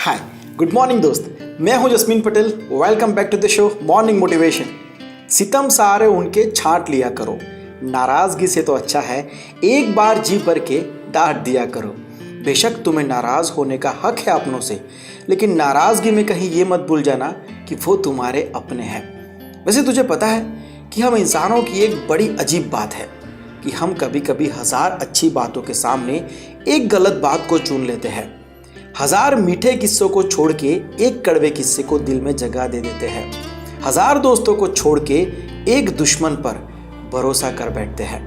हाय, good morning दोस्त। मैं हूं Jasmin Patel. Welcome back to the show morning motivation. सितम सारे उनके छांट लिया करो, नाराजगी से तो अच्छा है एक बार जी भर के डांट दिया करो। बेशक तुम्हें नाराज होने का हक है अपनों से, लेकिन नाराजगी में कहीं ये मत भूल जाना कि वो तुम्हारे अपने हैं। वैसे तुझे पता है कि हम इंसानों की एक बड़ी अजीब बात है कि हम कभी कभी 1000 अच्छी बातों के सामने एक गलत बात को चुन लेते हैं। 1000 मीठे किस्सों को छोड़ के एक कड़वे किस्से को दिल में जगह दे देते हैं। 1000 दोस्तों को छोड़ के एक दुश्मन पर भरोसा कर बैठते हैं।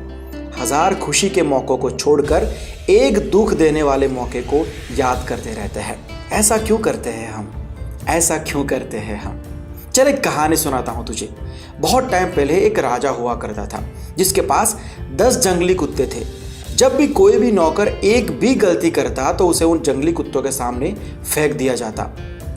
1000 खुशी के मौकों को छोड़कर एक दुख देने वाले मौके को याद करते रहते हैं। ऐसा क्यों करते हैं हम? ऐसा क्यों करते हैं हम? चल एक कहानी सुनाता हूँ तुझे। बहुत टाइम पहले एक राजा हुआ करता था जिसके पास 10 जंगली कुत्ते थे। जब भी कोई भी नौकर एक भी गलती करता तो उसे उन जंगली कुत्तों के सामने फेंक दिया जाता,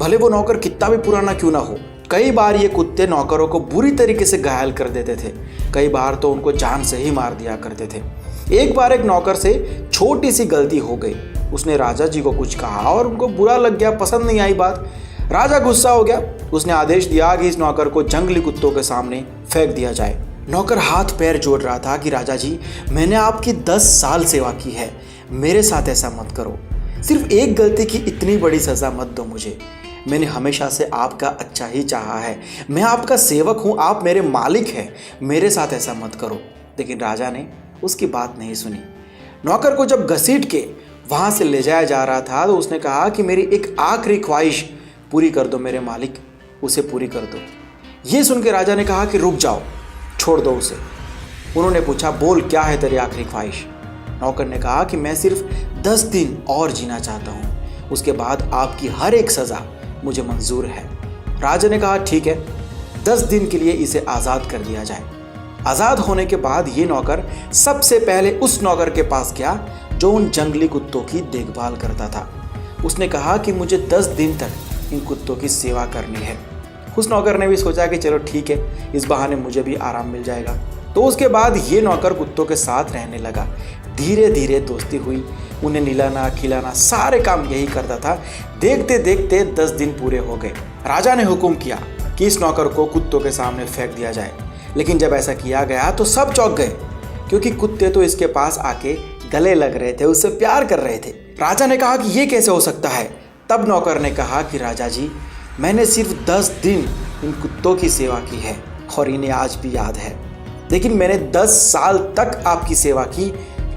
भले वो नौकर कितना भी पुराना क्यों ना हो। कई बार ये कुत्ते नौकरों को बुरी तरीके से घायल कर देते थे, कई बार तो उनको जान से ही मार दिया करते थे। एक बार एक नौकर से छोटी सी गलती हो गई। उसने राजा जी को कुछ कहा और उनको बुरा लग गया, पसंद नहीं आई बात। राजा गुस्सा हो गया। उसने आदेश दिया कि इस नौकर को जंगली कुत्तों के सामने फेंक दिया जाए। नौकर हाथ पैर जोड़ रहा था कि राजा जी, मैंने आपकी 10 साल सेवा की है, मेरे साथ ऐसा मत करो। सिर्फ एक गलती की इतनी बड़ी सज़ा मत दो मुझे। मैंने हमेशा से आपका अच्छा ही चाहा है, मैं आपका सेवक हूँ, आप मेरे मालिक हैं, मेरे साथ ऐसा मत करो। लेकिन राजा ने उसकी बात नहीं सुनी। नौकर को जब घसीट के वहाँ से ले जाया जा रहा था तो उसने कहा कि मेरी एक आखिरी ख्वाहिश पूरी कर दो मेरे मालिक, उसे पूरी कर दो। ये सुन के राजा ने कहा कि रुक जाओ, छोड़ दो उसे। उन्होंने पूछा, बोल क्या है तेरी आखिरी ख्वाहिश? नौकर ने कहा कि मैं सिर्फ 10 दिन और जीना चाहता हूँ, उसके बाद आपकी हर एक सज़ा मुझे मंजूर है। राजा ने कहा ठीक है, 10 दिन के लिए इसे आज़ाद कर दिया जाए। आज़ाद होने के बाद ये नौकर सबसे पहले उस नौकर के पास गया जो उन जंगली कुत्तों की देखभाल करता था। उसने कहा कि मुझे 10 दिन तक इन कुत्तों की सेवा करनी है। उस नौकर ने भी सोचा कि चलो ठीक है, इस बहाने मुझे भी आराम मिल जाएगा। तो उसके बाद ये नौकर कुत्तों के साथ रहने लगा। धीरे धीरे दोस्ती हुई, उन्हें निलाना खिलाना सारे काम यही करता था। देखते देखते 10 दिन पूरे हो गए। राजा ने हुक्म किया कि इस नौकर को कुत्तों के सामने फेंक दिया जाए। लेकिन जब ऐसा किया गया तो सब चौंक गए, क्योंकि कुत्ते तो इसके पास आके गले लग रहे थे, उससे प्यार कर रहे थे। राजा ने कहा कि ये कैसे हो सकता है? तब नौकर ने कहा कि राजा जी, मैंने सिर्फ 10 दिन इन कुत्तों की सेवा की है और इन्हें आज भी याद है। लेकिन मैंने 10 साल तक आपकी सेवा की,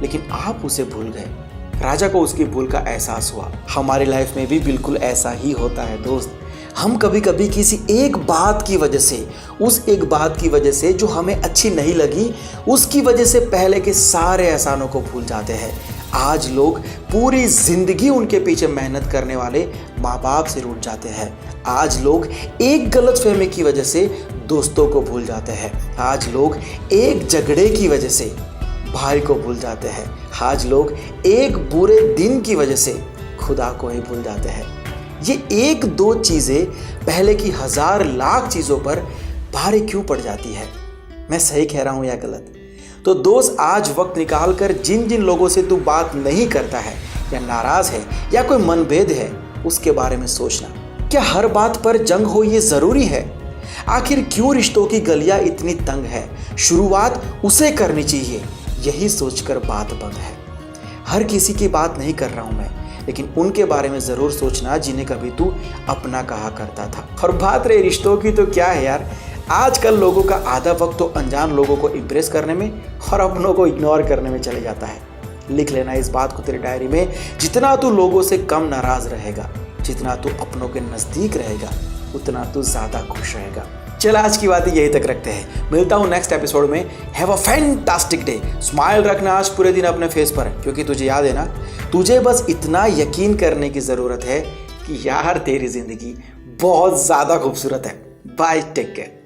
लेकिन आप उसे भूल गए। राजा को उसकी भूल का एहसास हुआ। हमारी लाइफ में भी बिल्कुल ऐसा ही होता है दोस्त। हम कभी कभी किसी एक बात की वजह से, उस एक बात की वजह से जो हमें अच्छी नहीं लगी, उसकी वजह से पहले के सारे एहसानों को भूल जाते हैं। आज लोग पूरी जिंदगी उनके पीछे मेहनत करने वाले माँ बाप से रूठ जाते हैं। आज लोग एक गलतफहमी की वजह से दोस्तों को भूल जाते हैं। आज लोग एक झगड़े की वजह से भाई को भूल जाते हैं। आज लोग एक बुरे दिन की वजह से खुदा को ही भूल जाते हैं। ये एक दो चीज़ें पहले की 1000 लाख चीज़ों पर भारी क्यों पड़ जाती है? मैं सही कह रहा हूँ या गलत? तो दोस्त, आज वक्त निकाल कर जिन जिन लोगों से तू बात नहीं करता है या नाराज़ है या कोई मनभेद है, उसके बारे में सोचना। क्या हर बात पर जंग हो ये ज़रूरी है? आखिर क्यों रिश्तों की गलियां इतनी तंग है? शुरुआत उसे करनी चाहिए, यही सोचकर बात बंद है। हर किसी की बात नहीं कर रहा हूँ मैं, लेकिन उनके बारे में ज़रूर सोचना जिन्हें कभी तू अपना कहा करता था। और बात रही रिश्तों की, तो क्या है यार, आजकल लोगों का आधा वक्त तो अनजान लोगों को इम्प्रेस करने में और अपनों को इग्नोर करने में चले जाता है। लिख लेना इस बात को तेरी डायरी में, जितना तू लोगों से कम नाराज रहेगा, जितना तू अपनों के नज़दीक रहेगा, उतना तू ज़्यादा खुश रहेगा। चल, आज की बातें यही तक रखते हैं। मिलता हूँ नेक्स्ट एपिसोड में। Have a fantastic day. Smile रखना आज पूरे दिन अपने फेस पर, क्योंकि तुझे याद है ना, तुझे बस इतना यकीन करने की ज़रूरत है कि यार तेरी ज़िंदगी बहुत ज़्यादा खूबसूरत है। Bye, take care.